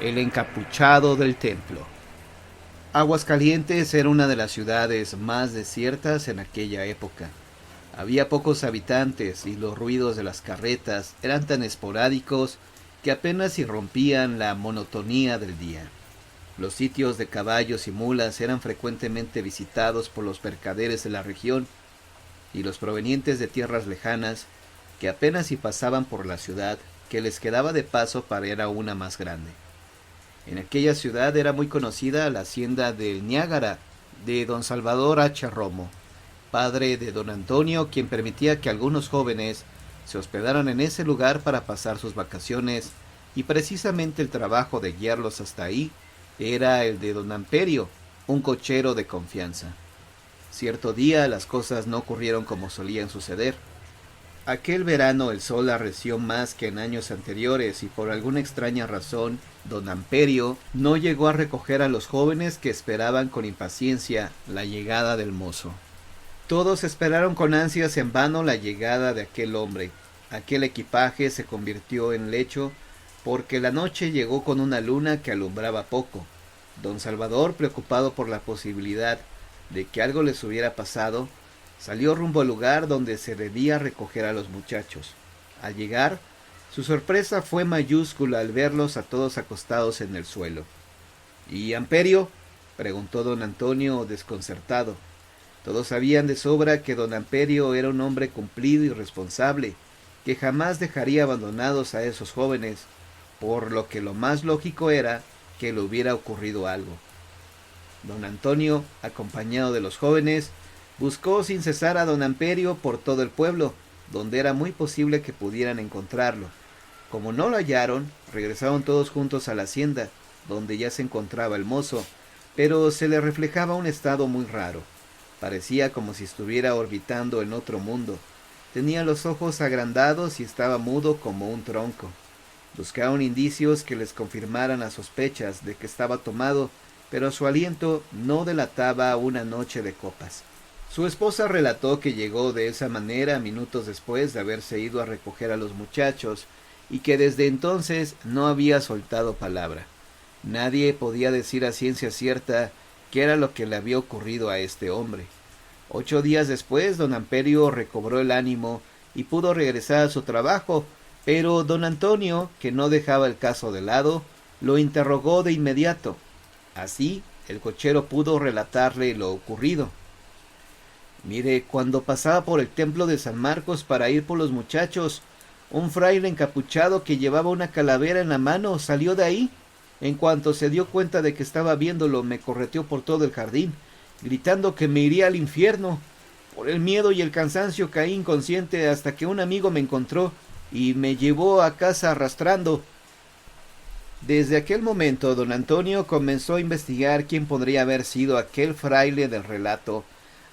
El encapuchado del templo. Aguascalientes era una de las ciudades más desiertas en aquella época. Había pocos habitantes y los ruidos de las carretas eran tan esporádicos que apenas irrumpían la monotonía del día. Los sitios de caballos y mulas eran frecuentemente visitados por los mercaderes de la región y los provenientes de tierras lejanas que apenas si pasaban por la ciudad que les quedaba de paso para ir a una más grande. En aquella ciudad era muy conocida la hacienda del Niágara de don Salvador H. Romo, padre de don Antonio, quien permitía que algunos jóvenes se hospedaran en ese lugar para pasar sus vacaciones, y precisamente el trabajo de guiarlos hasta ahí era el de don Amperio, un cochero de confianza. Cierto día las cosas no ocurrieron como solían suceder. Aquel verano el sol arreció más que en años anteriores y por alguna extraña razón don Amperio no llegó a recoger a los jóvenes que esperaban con impaciencia la llegada del mozo. Todos esperaron con ansias en vano la llegada de aquel hombre. Aquel equipaje se convirtió en lecho porque la noche llegó con una luna que alumbraba poco. Don Salvador, preocupado por la posibilidad de que algo les hubiera pasado, salió rumbo al lugar donde se debía recoger a los muchachos. Al llegar, su sorpresa fue mayúscula al verlos a todos acostados en el suelo. ¿Y Amperio?, preguntó don Antonio desconcertado. Todos sabían de sobra que don Amperio era un hombre cumplido y responsable, que jamás dejaría abandonados a esos jóvenes, por lo que lo más lógico era que le hubiera ocurrido algo. Don Antonio, acompañado de los jóvenes, buscó sin cesar a don Amperio por todo el pueblo, donde era muy posible que pudieran encontrarlo. Como no lo hallaron, regresaron todos juntos a la hacienda, donde ya se encontraba el mozo, pero se le reflejaba un estado muy raro. Parecía como si estuviera orbitando en otro mundo. Tenía los ojos agrandados y estaba mudo como un tronco. Buscaron indicios que les confirmaran las sospechas de que estaba tomado, pero su aliento no delataba una noche de copas. Su esposa relató que llegó de esa manera minutos después de haberse ido a recoger a los muchachos y que desde entonces no había soltado palabra. Nadie podía decir a ciencia cierta qué era lo que le había ocurrido a este hombre. 8 días después, don Amperio recobró el ánimo y pudo regresar a su trabajo, pero don Antonio, que no dejaba el caso de lado, lo interrogó de inmediato. Así, el cochero pudo relatarle lo ocurrido. Mire, cuando pasaba por el templo de San Marcos para ir por los muchachos, un fraile encapuchado que llevaba una calavera en la mano salió de ahí. En cuanto se dio cuenta de que estaba viéndolo, me correteó por todo el jardín, gritando que me iría al infierno. Por el miedo y el cansancio caí inconsciente hasta que un amigo me encontró y me llevó a casa arrastrando. Desde aquel momento, don Antonio comenzó a investigar quién podría haber sido aquel fraile del relato,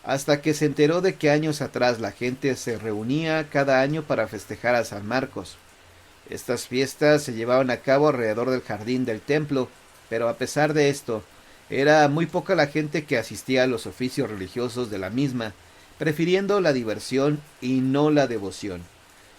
hasta que se enteró de que años atrás la gente se reunía cada año para festejar a San Marcos. Estas fiestas se llevaban a cabo alrededor del jardín del templo, pero a pesar de esto, era muy poca la gente que asistía a los oficios religiosos de la misma, prefiriendo la diversión y no la devoción.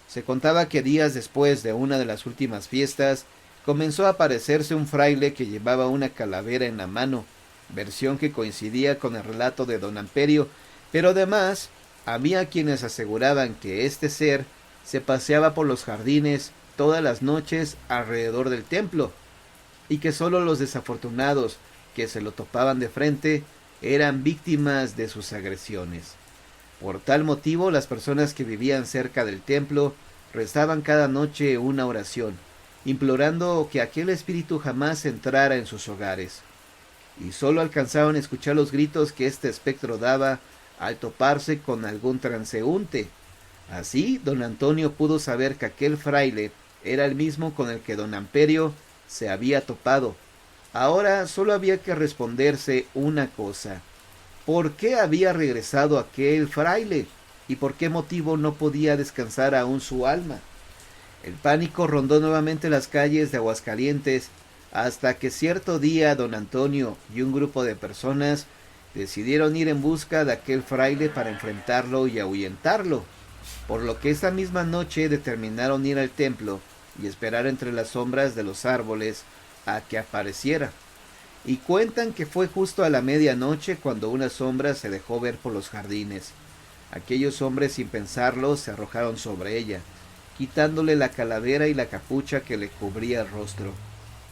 Se contaba que días después de una de las últimas fiestas, comenzó a aparecerse un fraile que llevaba una calavera en la mano, versión que coincidía con el relato de don Amperio, pero además había quienes aseguraban que este ser se paseaba por los jardines todas las noches alrededor del templo, y que sólo los desafortunados que se lo topaban de frente eran víctimas de sus agresiones. Por tal motivo, las personas que vivían cerca del templo rezaban cada noche una oración, implorando que aquel espíritu jamás entrara en sus hogares, y sólo alcanzaban a escuchar los gritos que este espectro daba al toparse con algún transeúnte. Así, don Antonio pudo saber que aquel fraile era el mismo con el que don Amperio se había topado. Ahora sólo había que responderse una cosa: ¿por qué había regresado aquel fraile? ¿Y por qué motivo no podía descansar aún su alma? El pánico rondó nuevamente las calles de Aguascalientes, hasta que cierto día don Antonio y un grupo de personas decidieron ir en busca de aquel fraile para enfrentarlo y ahuyentarlo, por lo que esa misma noche determinaron ir al templo y esperar entre las sombras de los árboles a que apareciera. Y cuentan que fue justo a la medianoche cuando una sombra se dejó ver por los jardines. Aquellos hombres, sin pensarlo, se arrojaron sobre ella, quitándole la calavera y la capucha que le cubría el rostro.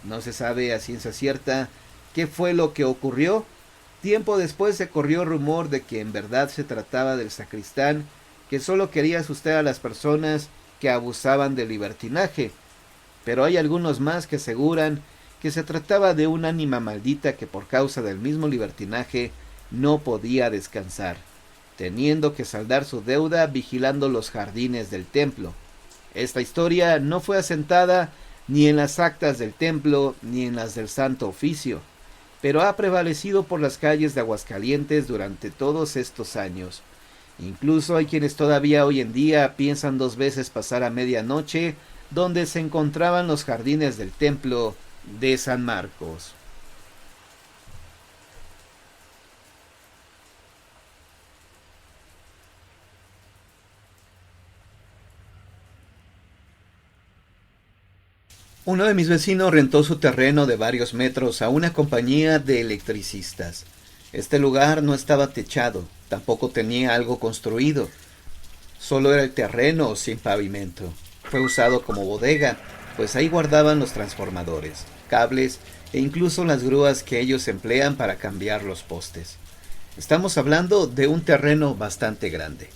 No se sabe a ciencia cierta qué fue lo que ocurrió. Tiempo después se corrió rumor de que en verdad se trataba del sacristán, que solo quería asustar a las personas que abusaban del libertinaje. Pero hay algunos más que aseguran que se trataba de un ánima maldita que por causa del mismo libertinaje no podía descansar, teniendo que saldar su deuda vigilando los jardines del templo. Esta historia no fue asentada ni en las actas del templo ni en las del Santo Oficio, pero ha prevalecido por las calles de Aguascalientes durante todos estos años. Incluso hay quienes todavía hoy en día piensan 2 veces pasar a medianoche donde se encontraban los jardines del templo de San Marcos. Uno de mis vecinos rentó su terreno de varios metros a una compañía de electricistas. Este lugar no estaba techado, tampoco tenía algo construido. Solo era el terreno sin pavimento. Fue usado como bodega, pues ahí guardaban los transformadores, cables e incluso las grúas que ellos emplean para cambiar los postes. Estamos hablando de un terreno bastante grande.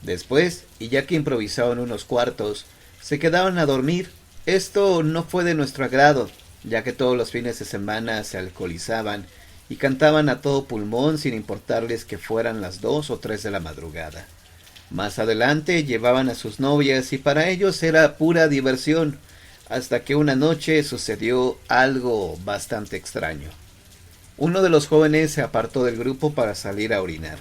Después, y ya que improvisaban unos cuartos, se quedaban a dormir. Esto no fue de nuestro agrado, ya que todos los fines de semana se alcoholizaban y cantaban a todo pulmón sin importarles que fueran las 2 o 3 de la madrugada. Más adelante llevaban a sus novias y para ellos era pura diversión, hasta que una noche sucedió algo bastante extraño. Uno de los jóvenes se apartó del grupo para salir a orinar.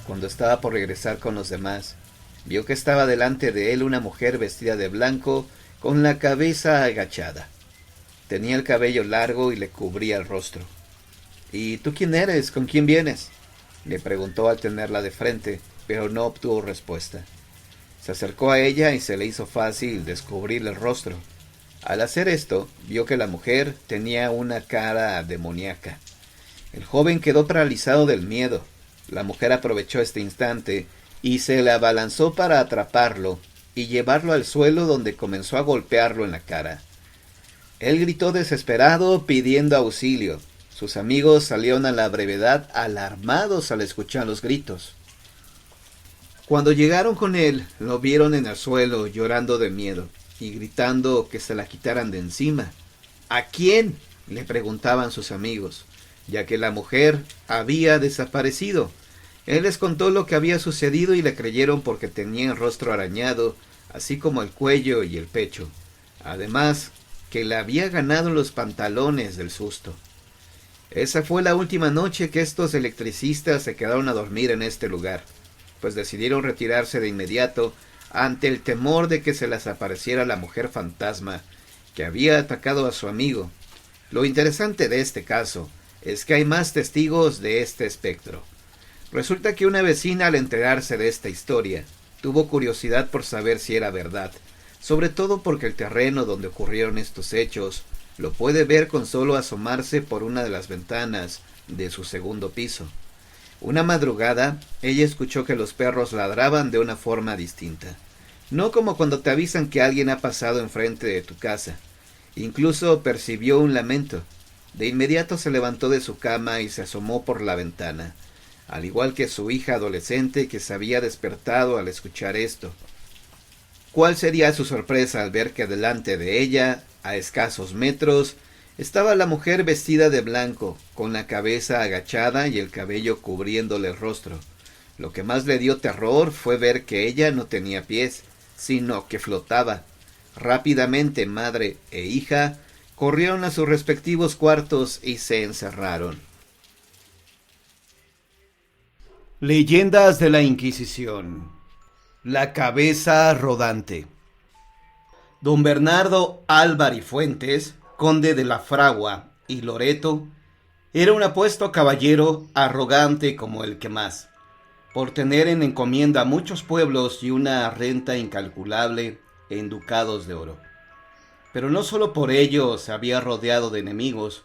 Cuando estaba por regresar con los demás, vio que estaba delante de él una mujer vestida de blanco con la cabeza agachada. Tenía el cabello largo y le cubría el rostro. «¿Y tú quién eres? ¿Con quién vienes?», le preguntó al tenerla de frente, pero no obtuvo respuesta. Se acercó a ella y se le hizo fácil descubrirle el rostro. Al hacer esto, vio que la mujer tenía una cara demoníaca. El joven quedó paralizado del miedo. La mujer aprovechó este instante y se le abalanzó para atraparlo y llevarlo al suelo, donde comenzó a golpearlo en la cara. Él gritó desesperado pidiendo auxilio. Sus amigos salieron a la brevedad alarmados al escuchar los gritos. Cuando llegaron con él, lo vieron en el suelo llorando de miedo y gritando que se la quitaran de encima. «¿A quién?», le preguntaban sus amigos, ya que la mujer había desaparecido. Él les contó lo que había sucedido y le creyeron porque tenía el rostro arañado, así como el cuello y el pecho. Además, que le había ganado los pantalones del susto. Esa fue la última noche que estos electricistas se quedaron a dormir en este lugar, pues decidieron retirarse de inmediato ante el temor de que se les apareciera la mujer fantasma que había atacado a su amigo. Lo interesante de este caso es que hay más testigos de este espectro. Resulta que una vecina, al enterarse de esta historia, tuvo curiosidad por saber si era verdad, sobre todo porque el terreno donde ocurrieron estos hechos lo puede ver con solo asomarse por una de las ventanas de su segundo piso. Una madrugada, ella escuchó que los perros ladraban de una forma distinta, no como cuando te avisan que alguien ha pasado enfrente de tu casa. Incluso percibió un lamento. De inmediato se levantó de su cama y se asomó por la ventana, al igual que su hija adolescente, que se había despertado al escuchar esto. ¿Cuál sería su sorpresa al ver que delante de ella, a escasos metros, estaba la mujer vestida de blanco, con la cabeza agachada y el cabello cubriéndole el rostro? Lo que más le dio terror fue ver que ella no tenía pies, sino que flotaba. Rápidamente madre e hija corrieron a sus respectivos cuartos y se encerraron. Leyendas de la Inquisición. La cabeza rodante. Don Bernardo Álvar y Fuentes, conde de la Fragua y Loreto, era un apuesto caballero arrogante como el que más, por tener en encomienda muchos pueblos y una renta incalculable en ducados de oro. Pero no solo por ello se había rodeado de enemigos,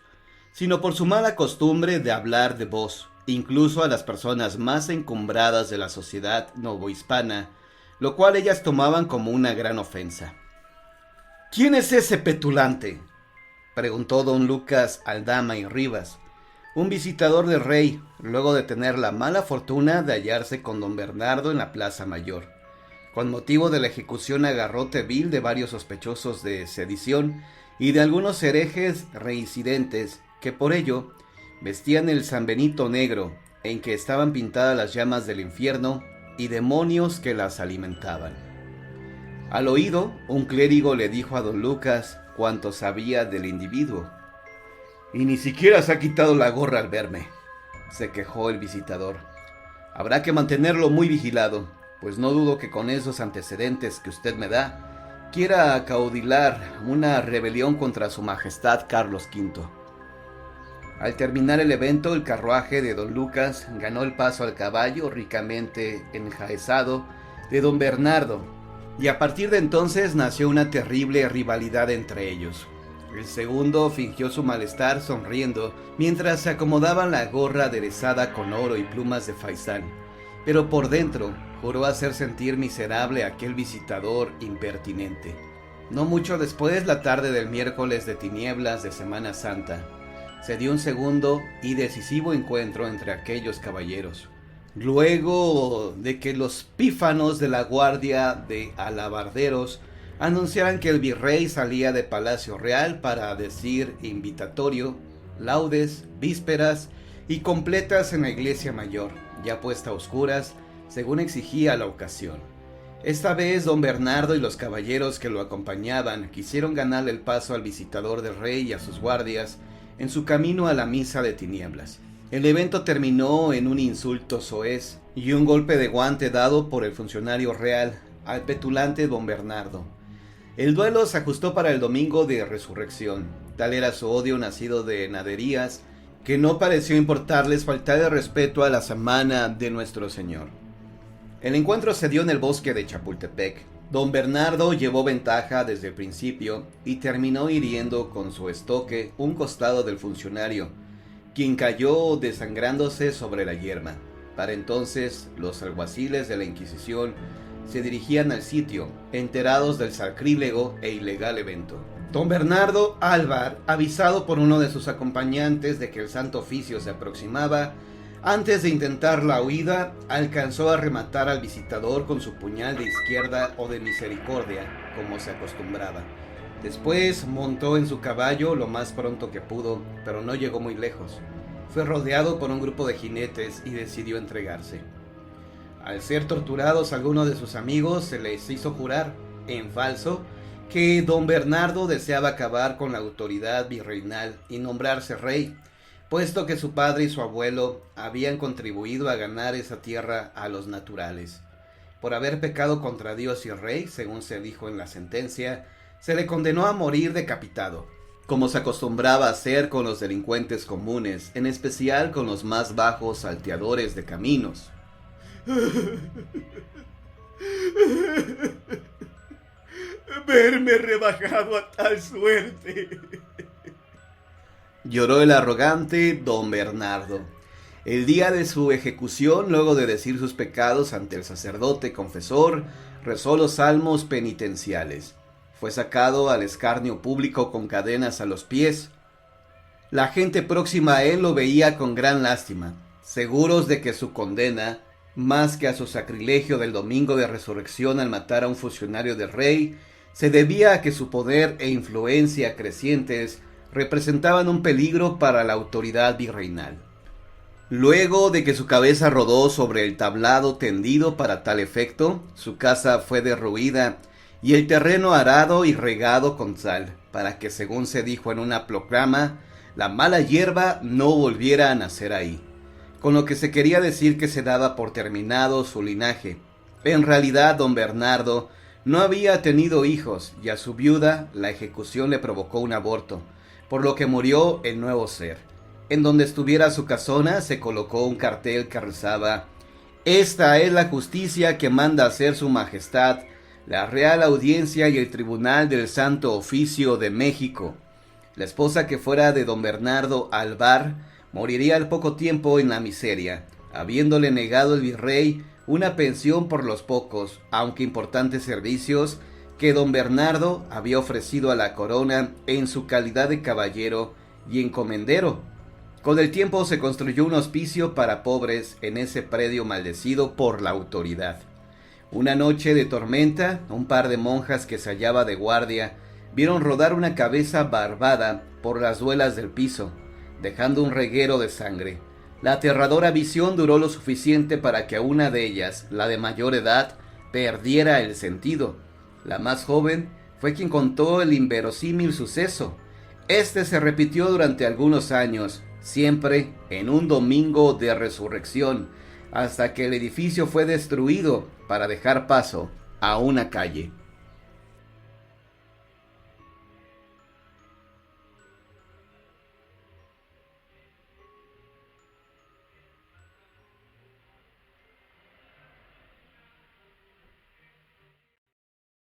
sino por su mala costumbre de hablar de voz, incluso a las personas más encumbradas de la sociedad novohispana, lo cual ellas tomaban como una gran ofensa. ¿Quién es ese petulante?, preguntó don Lucas Aldama y Rivas, un visitador del rey, luego de tener la mala fortuna de hallarse con don Bernardo en la Plaza Mayor, con motivo de la ejecución a garrote vil de varios sospechosos de sedición y de algunos herejes reincidentes que por ello vestían el San Benito negro, en que estaban pintadas las llamas del infierno y demonios que las alimentaban. Al oído, un clérigo le dijo a don Lucas cuanto sabía del individuo. «Y ni siquiera se ha quitado la gorra al verme», se quejó el visitador. «Habrá que mantenerlo muy vigilado, pues no dudo que con esos antecedentes que usted me da, quiera acaudilar una rebelión contra su majestad Carlos V». Al terminar el evento, el carruaje de don Lucas ganó el paso al caballo ricamente enjaezado de don Bernardo, y a partir de entonces nació una terrible rivalidad entre ellos. El segundo fingió su malestar sonriendo mientras se acomodaban la gorra aderezada con oro y plumas de faisán, pero por dentro juró hacer sentir miserable a aquel visitador impertinente. No mucho después, la tarde del miércoles de tinieblas de Semana Santa, se dio un segundo y decisivo encuentro entre aquellos caballeros. Luego de que los pífanos de la guardia de alabarderos anunciaran que el virrey salía de Palacio Real para decir invitatorio, laudes, vísperas y completas en la iglesia mayor, ya puesta a oscuras, según exigía la ocasión. Esta vez don Bernardo y los caballeros que lo acompañaban quisieron ganarle el paso al visitador del rey y a sus guardias en su camino a la misa de tinieblas. El evento terminó en un insulto soez y un golpe de guante dado por el funcionario real al petulante don Bernardo. El duelo se ajustó para el domingo de resurrección. Tal era su odio nacido de naderías que no pareció importarles faltar el respeto a la semana de nuestro Señor. El encuentro se dio en el bosque de Chapultepec. Don Bernardo llevó ventaja desde el principio y terminó hiriendo con su estoque un costado del funcionario, quien cayó desangrándose sobre la yerma. Para entonces, los alguaciles de la Inquisición se dirigían al sitio, enterados del sacrílego e ilegal evento. Don Bernardo Álvar, avisado por uno de sus acompañantes de que el Santo Oficio se aproximaba, antes de intentar la huida, alcanzó a rematar al visitador con su puñal de izquierda o de misericordia, como se acostumbraba. Después montó en su caballo lo más pronto que pudo, pero no llegó muy lejos. Fue rodeado por un grupo de jinetes y decidió entregarse. Al ser torturados algunos de sus amigos, se les hizo jurar, en falso, que don Bernardo deseaba acabar con la autoridad virreinal y nombrarse rey, puesto que su padre y su abuelo habían contribuido a ganar esa tierra a los naturales. Por haber pecado contra Dios y rey, según se dijo en la sentencia, se le condenó a morir decapitado, como se acostumbraba a hacer con los delincuentes comunes, en especial con los más bajos salteadores de caminos. Verme rebajado a tal suerte, lloró el arrogante don Bernardo. El día de su ejecución, luego de decir sus pecados ante el sacerdote confesor, rezó los salmos penitenciales. Fue sacado al escarnio público con cadenas a los pies. La gente próxima a él lo veía con gran lástima, seguros de que su condena, más que a su sacrilegio del domingo de resurrección al matar a un funcionario del rey, se debía a que su poder e influencia crecientes representaban un peligro para la autoridad virreinal. Luego de que su cabeza rodó sobre el tablado tendido para tal efecto, su casa fue derruida y el terreno arado y regado con sal, para que, según se dijo en una proclama, la mala hierba no volviera a nacer ahí, con lo que se quería decir que se daba por terminado su linaje. En realidad, don Bernardo no había tenido hijos y a su viuda la ejecución le provocó un aborto, por lo que murió el nuevo ser. En donde estuviera su casona se colocó un cartel que rezaba: «Esta es la justicia que manda hacer su majestad la Real Audiencia y el Tribunal del Santo Oficio de México. La esposa que fuera de don Bernardo Alvar moriría al poco tiempo en la miseria, habiéndole negado el virrey una pensión por los pocos, aunque importantes servicios que don Bernardo había ofrecido a la corona en su calidad de caballero y encomendero. Con el tiempo se construyó un hospicio para pobres en ese predio maldecido por la autoridad. Una noche de tormenta, un par de monjas que se hallaba de guardia vieron rodar una cabeza barbada por las duelas del piso, dejando un reguero de sangre. La aterradora visión duró lo suficiente para que una de ellas, la de mayor edad, perdiera el sentido. La más joven fue quien contó el inverosímil suceso. Este se repitió durante algunos años, siempre en un domingo de resurrección, hasta que el edificio fue destruido para dejar paso a una calle.